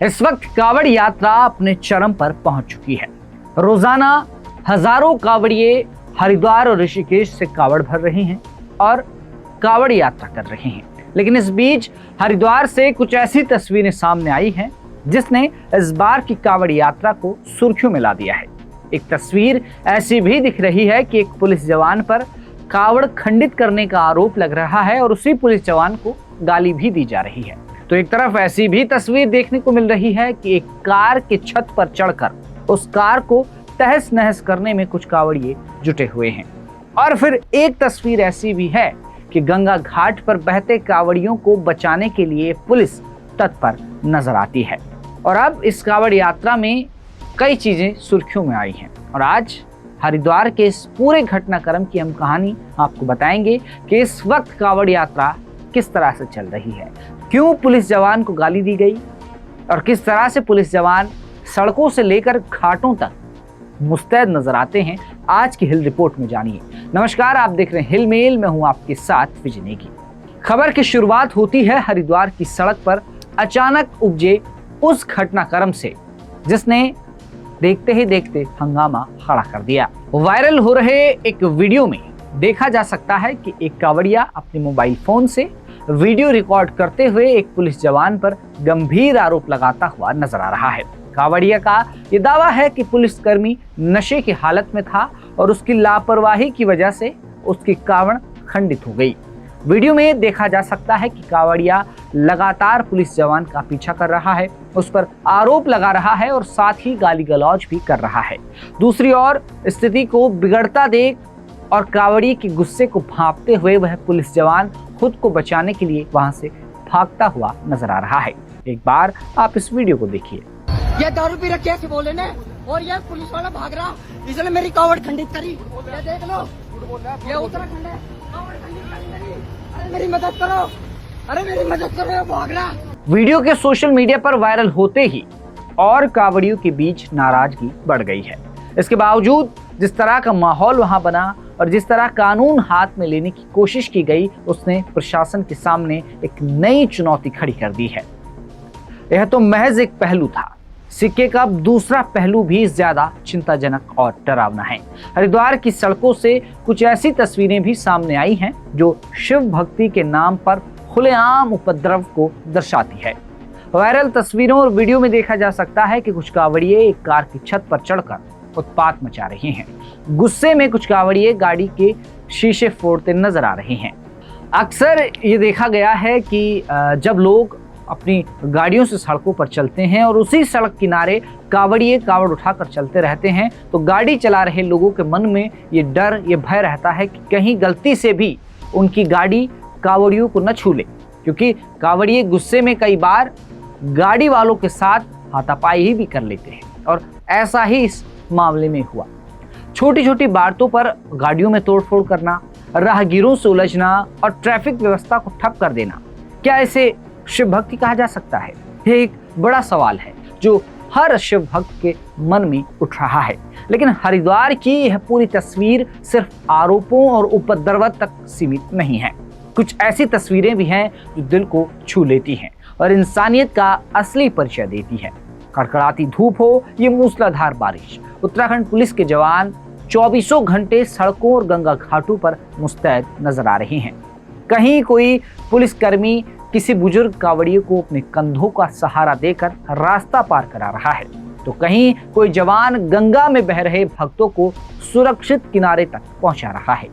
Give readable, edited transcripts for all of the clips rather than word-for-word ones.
इस वक्त कावड़ यात्रा अपने चरम पर पहुंच चुकी है। रोजाना हजारों कावड़िए हरिद्वार और ऋषिकेश से कावड़ भर रहे हैं और कावड़ यात्रा कर रहे हैं। लेकिन इस बीच हरिद्वार से कुछ ऐसी तस्वीरें सामने आई हैं जिसने इस बार की कावड़ यात्रा को सुर्खियों में ला दिया है। एक तस्वीर ऐसी भी दिख रही है कि एक पुलिस जवान पर कावड़ खंडित करने का आरोप लग रहा है और उसी पुलिस जवान को गाली भी दी जा रही है। तो एक तरफ ऐसी भी तस्वीर देखने को मिल रही है कि एक कार के छत पर चढ़कर उस कार को तहस नहस करने में कुछ कावड़िए जुटे हुए हैं, और फिर एक तस्वीर ऐसी भी है कि गंगा घाट पर बहते कावड़ियों को बचाने के लिए पुलिस तत्पर नजर आती है। और अब इस कावड़ यात्रा में कई चीजें सुर्खियों में आई हैं और आज हरिद्वार के इस पूरे घटनाक्रम की हम कहानी आपको बताएंगे कि इस वक्त कावड़ यात्रा किस तरह से चल रही है, क्यों पुलिस जवान को गाली दी गई और किस तरह से पुलिस जवान सड़कों से लेकर घाटों तक मुस्तैद नजर आते हैं। आज की हिल रिपोर्ट में जानिए। नमस्कार, आप देख रहे हैं हिल मेल, मैं हूं आपके साथ विजय नेगी। खबर की शुरुआत होती है हरिद्वार की सड़क पर अचानक उपजे उस घटनाक्रम से जिसने देखते ही देखते हंगामा खड़ा कर दिया। वायरल हो रहे एक वीडियो में देखा जा सकता है कि एक कावड़िया अपने मोबाइल फोन से वीडियो रिकॉर्ड करते हुए एक पुलिस जवान पर गंभीर आरोप लगाता हुआ नजर आ रहा है। कावड़िया का यह दावा है कि पुलिसकर्मी नशे की हालत में था और उसकी लापरवाही की वजह से उसकी कावड़ खंडित हो गई। वीडियो में देखा जा सकता है कि कावड़िया लगातार पुलिस जवान का पीछा कर रहा है, उस पर आरोप लगा रहा है और साथ ही गाली गलौज भी कर रहा है। दूसरी ओर स्थिति को बिगड़ता देख और कावड़िए के गुस्से को भांपते हुए वह पुलिस जवान खुद को बचाने के लिए वहां से भागता हुआ नजर आ रहा है। एक बार आप इस वीडियो को देखिए। ये दारू पी रखे ऐसे बोले ने और ये पुलिस वाला भाग रहा, इसने मेरी कावड़ खंडित करी। ये देख लो, ये उत्तराखंड है, कावड़ खंडित करी। अरे मेरी मदद करो, अरे मेरी मदद करो, ये भाग रहा। वीडियो के सोशल मीडिया पर वायरल होते ही और कावड़ियों के बीच नाराजगी बढ़ गई है। इसके बावजूद जिस तरह का माहौल वहां बना और जिस तरह कानून हाथ में लेने की कोशिश की गई, उसने प्रशासन के सामने एक नई चुनौती खड़ी कर दी है। यह तो महज एक पहलू था, सिक्के का दूसरा पहलू भी ज्यादा चिंताजनक और डरावना है। हरिद्वार की सड़कों से कुछ ऐसी तस्वीरें भी सामने आई हैं जो शिव भक्ति के नाम पर खुलेआम उपद्रव को दर्शाती है। वायरल तस्वीरों और वीडियो में देखा जा सकता है कि कुछ कावड़िए एक कार की छत पर चढ़कर उत्पात मचा रहे हैं। गुस्से में कुछ कावड़िए गाड़ी के शीशे फोड़ते नजर आ रहे हैं। अक्सर ये देखा गया है कि जब लोग अपनी गाड़ियों से सड़कों पर चलते हैं और उसी सड़क किनारे कावड़िए कावड़ उठाकर चलते रहते हैं, तो गाड़ी चला रहे लोगों के मन में ये डर, ये भय रहता है कि कहीं गलती से भी उनकी गाड़ी कावड़ियों को न छू ले, क्योंकि कावड़िए गुस्से में कई बार गाड़ी वालों के साथ हाथापाई ही भी कर लेते हैं। और ऐसा ही इस मामले में हुआ। छोटी छोटी बातों पर गाड़ियों में तोड़फोड़ करना, राहगीरों से उलझना और ट्रैफिक व्यवस्था को ठप कर देना, क्या इसे शिव भक्ति कहा जा सकता है? यह एक बड़ा सवाल है जो हर शिव भक्त के मन में उठ रहा है। लेकिन हरिद्वार की यह पूरी तस्वीर सिर्फ आरोपों और उपद्रव तक सीमित नहीं है। कुछ ऐसी तस्वीरें भी हैं जो दिल को छू लेती हैं और इंसानियत का असली परिचय देती है। कड़कड़ाती धूप हो, ये मूसलाधार बारिश, उत्तराखंड पुलिस के जवान 24 घंटे सड़कों और गंगा घाटों पर मुस्तैद नजर आ रहे हैं। कहीं कोई पुलिसकर्मी किसी बुजुर्ग कावड़िए को अपने कंधों का सहारा देकर रास्ता पार करा रहा है, तो कहीं कोई जवान गंगा में बह रहे भक्तों को सुरक्षित किनारे तक पहुंचा रहा है।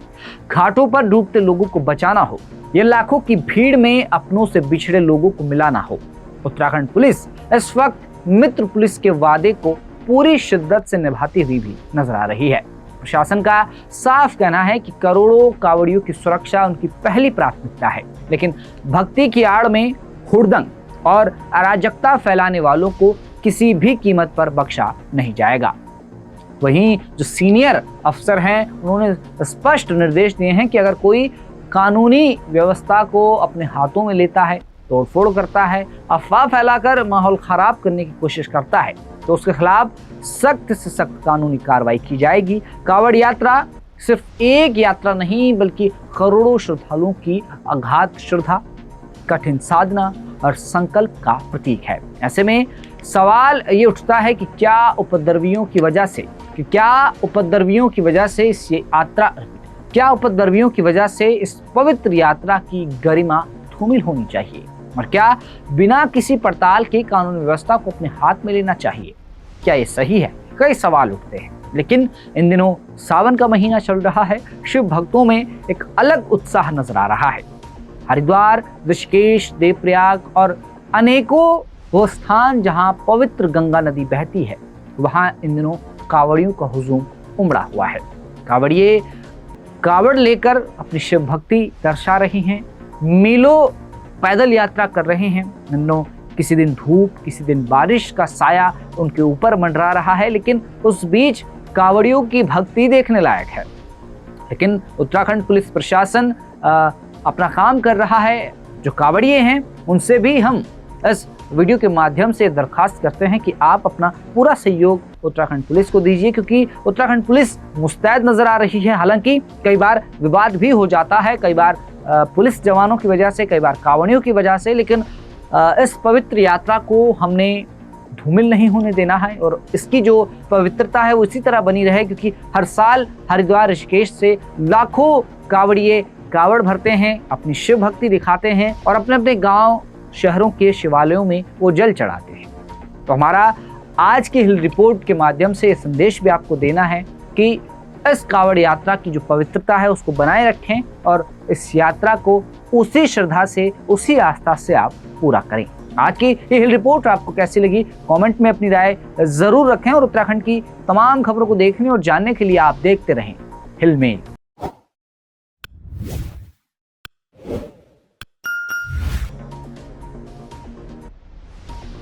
घाटों पर डूबते लोगों को बचाना हो या लाखों की भीड़ में अपनों से बिछड़े लोगों को मिलाना हो, उत्तराखंड पुलिस इस वक्त मित्र पुलिस के वादे को पूरी शिद्दत से निभाती हुई भी नजर आ रही है। प्रशासन का साफ कहना है कि करोड़ों कावड़ियों की सुरक्षा उनकी पहली प्राथमिकता है, लेकिन भक्ति की आड़ में हुड़दंग और अराजकता फैलाने वालों को किसी भी कीमत पर बख्शा नहीं जाएगा। वहीं जो सीनियर अफसर हैं, उन्होंने स्पष्ट निर्देश दिए हैं कि अगर कोई कानूनी व्यवस्था को अपने हाथों में लेता है, तोड़फोड़ करता है, अफवाह फैलाकर माहौल खराब करने की कोशिश करता है, तो उसके खिलाफ सख्त से सख्त कानूनी कार्रवाई की जाएगी। कावड़ यात्रा सिर्फ एक यात्रा नहीं, बल्कि करोड़ों श्रद्धालुओं की अगाध श्रद्धा, कठिन साधना और संकल्प का प्रतीक है। ऐसे में सवाल ये उठता है कि क्या उपद्रवियों की वजह से इस पवित्र यात्रा की गरिमा धूमिल होनी चाहिए, और क्या बिना किसी पड़ताल के कानून व्यवस्था को अपने हाथ में लेना चाहिए? क्या ये सही है? कई सवाल उठते हैं। लेकिन इन दिनों सावन का महीना चल रहा है, शिव भक्तों में एक अलग उत्साह नजर आ रहा है। हरिद्वार, ऋषिकेश, देवप्रयाग और अनेकों वो स्थान जहां पवित्र गंगा नदी बहती है, वहां इन दिनों कांवड़ियों का हुजूम उमड़ा हुआ है। कांवड़िए कांवड़ लेकर अपनी शिव भक्ति दर्शा रही हैं, मीलों पैदल यात्रा कर रहे हैं। इन दिनों किसी दिन धूप, किसी दिन बारिश का साया उनके ऊपर मंडरा रहा है, लेकिन उस बीच कांवड़ियों की भक्ति देखने लायक है। लेकिन उत्तराखंड पुलिस प्रशासन अपना काम कर रहा है। जो कांवड़िए हैं उनसे भी हम इस वीडियो के माध्यम से दरखास्त करते हैं कि आप अपना पूरा सहयोग उत्तराखंड पुलिस को दीजिए, क्योंकि उत्तराखंड पुलिस मुस्तैद नजर आ रही है। हालांकि कई बार विवाद भी हो जाता है, कई बार पुलिस जवानों की वजह से, कई बार कांवड़ियों की वजह से, लेकिन इस पवित्र यात्रा को हमने धूमिल नहीं होने देना है और इसकी जो पवित्रता है वो इसी तरह बनी रहे, क्योंकि हर साल हरिद्वार, ऋषिकेश से लाखों कांवड़िए कांवड़ भरते हैं, अपनी शिव भक्ति दिखाते हैं और अपने अपने गांव शहरों के शिवालयों में वो जल चढ़ाते हैं। तो हमारा आज की हिल रिपोर्ट के माध्यम से ये संदेश भी आपको देना है कि इस कांवड़ यात्रा की जो पवित्रता है उसको बनाए रखें और इस यात्रा को उसी श्रद्धा से, उसी आस्था से आप पूरा करें। आज की ये हिल रिपोर्ट आपको कैसी लगी, कमेंट में अपनी राय जरूर रखें और उत्तराखंड की तमाम खबरों को देखने और जानने के लिए आप देखते रहें हिल मेल।